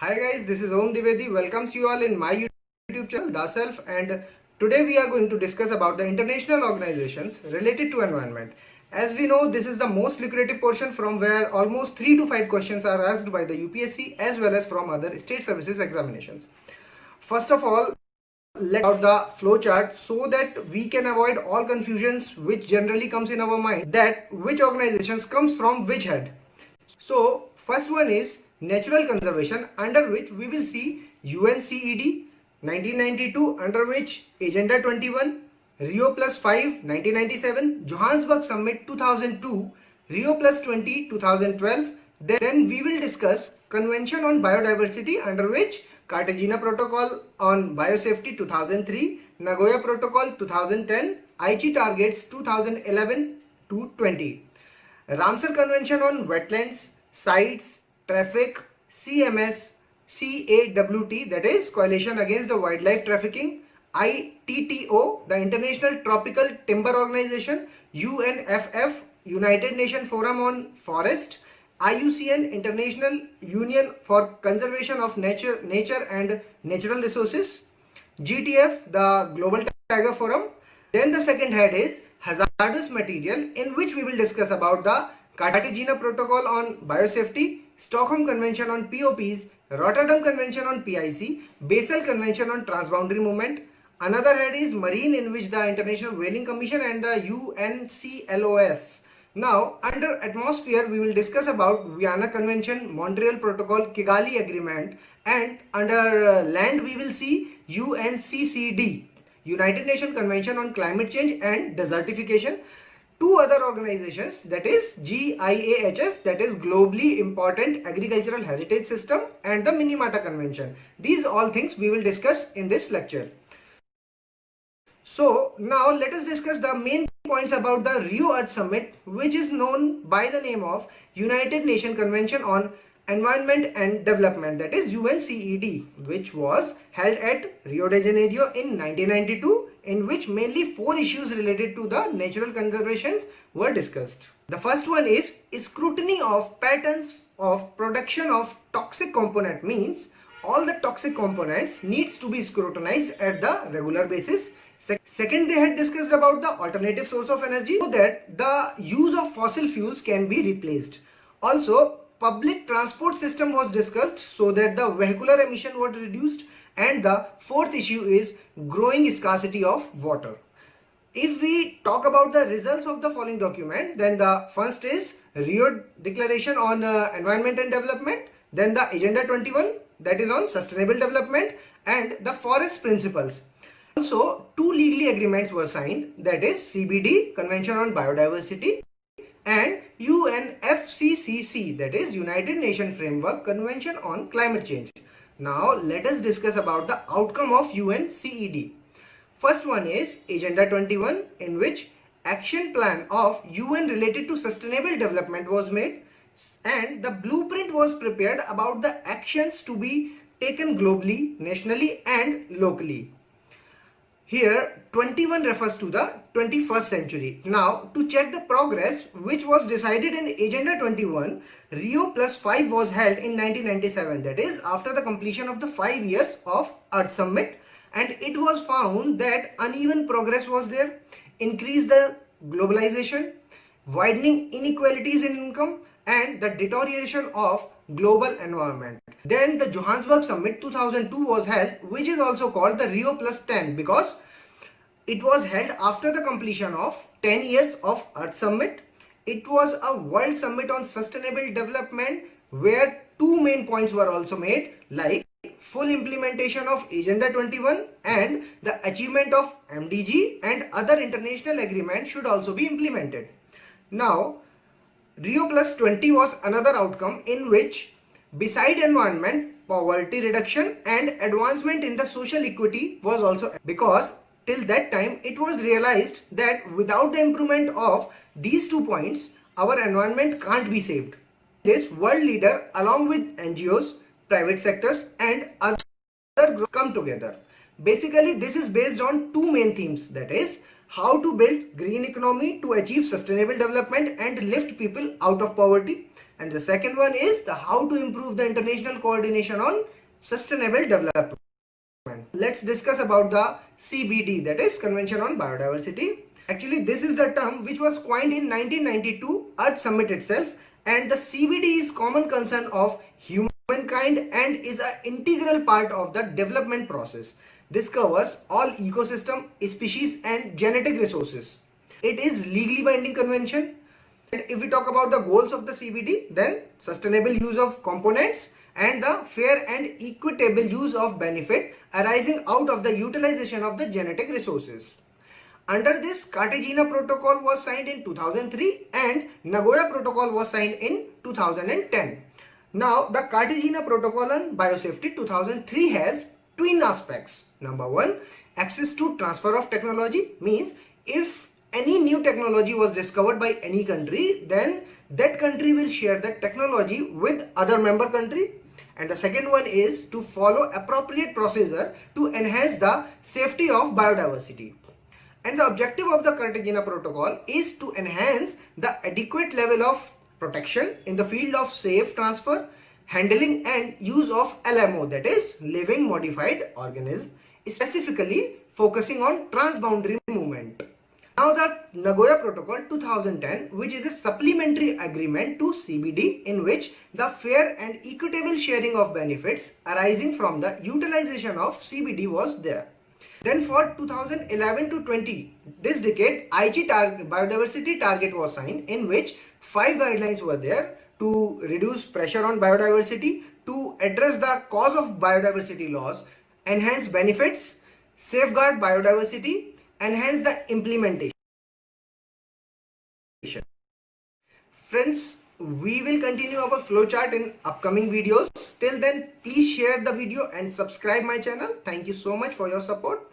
Hi guys, this is Om Divedi. Welcomes you all in my YouTube channel, The Self, and today we are going to discuss about the international organizations related to environment. As we know, this is the most lucrative portion from where almost 3 to 5 questions are asked by the UPSC as well as from other state services examinations. First of all, let's out the flow chart so that we can avoid all confusions which generally comes in our mind that which organizations comes from which head. So first one is natural conservation, under which we will see UNCED 1992, under which Agenda 21, Rio Plus 5 1997, Johannesburg Summit 2002, Rio Plus 20 2012. Then we will discuss Convention on Biodiversity, under which Cartagena Protocol on Biosafety 2003, Nagoya Protocol 2010, Aichi Targets 2011 to 20. Ramsar Convention on Wetlands, Sites, Traffic, CMS, CAWT, that is Coalition Against the Wildlife Trafficking, ITTO, the International Tropical Timber Organization, UNFF, United Nations Forum on Forest, IUCN, International Union for Conservation of Nature and Natural Resources, GTF, the Global Tiger Forum. Then the second head is hazardous material, in which we will discuss about the Cartagena Protocol on Biosafety, Stockholm Convention on POPs, Rotterdam Convention on PIC, Basel Convention on Transboundary Movement. Another head is marine, in which the International Whaling Commission and the UNCLOS. Now, under atmosphere, we will discuss about Vienna Convention, Montreal Protocol, Kigali Agreement, and under land, we will see UNCCD, United Nations Convention on Climate Change and Desertification. Two other organizations, that is GIAHS, that is Globally Important Agricultural Heritage System, and the Minamata Convention. These all things we will discuss in this lecture. So now let us discuss the main points about the Rio Earth Summit, which is known by the name of United Nations Convention on Environment and Development, that is UNCED, which was held at Rio de Janeiro in 1992, in which mainly 4 issues related to the natural conservation were discussed. The first one is scrutiny of patterns of production of toxic component, means all the toxic components needs to be scrutinized at the regular basis. Second, they had discussed about the alternative source of energy so that the use of fossil fuels can be replaced. Also, public transport system was discussed so that the vehicular emission was reduced. And the fourth issue is growing scarcity of water. If we talk about the results of the following document, then the first is Rio Declaration on Environment and Development, then the Agenda 21, that is on Sustainable Development, and the Forest Principles. Also, 2 legally agreements were signed, that is CBD, Convention on Biodiversity, and UNFCCC, that is United Nations Framework Convention on Climate Change. Now let us discuss about the outcome of UNCED. First one is Agenda 21, in which action plan of UN related to sustainable development was made, and the blueprint was prepared about the actions to be taken globally, nationally and locally. Here 21 refers to the 21st century. Now to check the progress which was decided in Agenda 21, Rio Plus 5 was held in 1997, that is after the completion of the 5 years of Earth Summit, and it was found that uneven progress was there, increased the globalization, widening inequalities in income, and the deterioration of global environment. Then the Johannesburg Summit 2002 was held, which is also called the Rio Plus 10 because it was held after the completion of 10 years of Earth Summit. It was a world summit on sustainable development where 2 main points were also made, like full implementation of Agenda 21 and the achievement of MDG and other international agreements should also be implemented. Now, Rio Plus 20 was another outcome in which beside environment, poverty reduction and advancement in the social equity was also, because till that time it was realized that without the improvement of these 2 points, our environment can't be saved. This world leader along with NGOs, private sectors and other groups come together. Basically this is based on 2 main themes, that is how to build green economy to achieve sustainable development and lift people out of poverty, And the second one is the how to improve the international coordination on sustainable development. Let's discuss about the CBD, that is Convention on Biodiversity. Actually, this is the term which was coined in 1992 Earth Summit itself, and the CBD is common concern of humankind and is an integral part of the development process. This covers all ecosystem, species and genetic resources. It is legally binding convention. And if we talk about the goals of the CBD, then sustainable use of components and the fair and equitable use of benefit arising out of the utilization of the genetic resources. Under this, Cartagena Protocol was signed in 2003 and Nagoya Protocol was signed in 2010. Now, the Cartagena Protocol on Biosafety 2003 has twin aspects. Number one, access to transfer of technology, means if any new technology was discovered by any country, then that country will share that technology with other member country. And the second one is to follow appropriate procedure to enhance the safety of biodiversity. And the objective of the Cartagena Protocol is to enhance the adequate level of protection in the field of safe transfer, handling and use of LMO, that is living modified organism, specifically focusing on transboundary movement. Now the Nagoya Protocol 2010, which is a supplementary agreement to CBD, in which the fair and equitable sharing of benefits arising from the utilization of CBD was there. Then for 2011 to 20, this decade, Aichi biodiversity target was signed, in which 5 guidelines were there to reduce pressure on biodiversity, to address the cause of biodiversity loss, enhance benefits, safeguard biodiversity, enhance the implementation. Friends, we will continue our flowchart in upcoming videos. Till then, please share the video and subscribe my channel. Thank you so much for your support.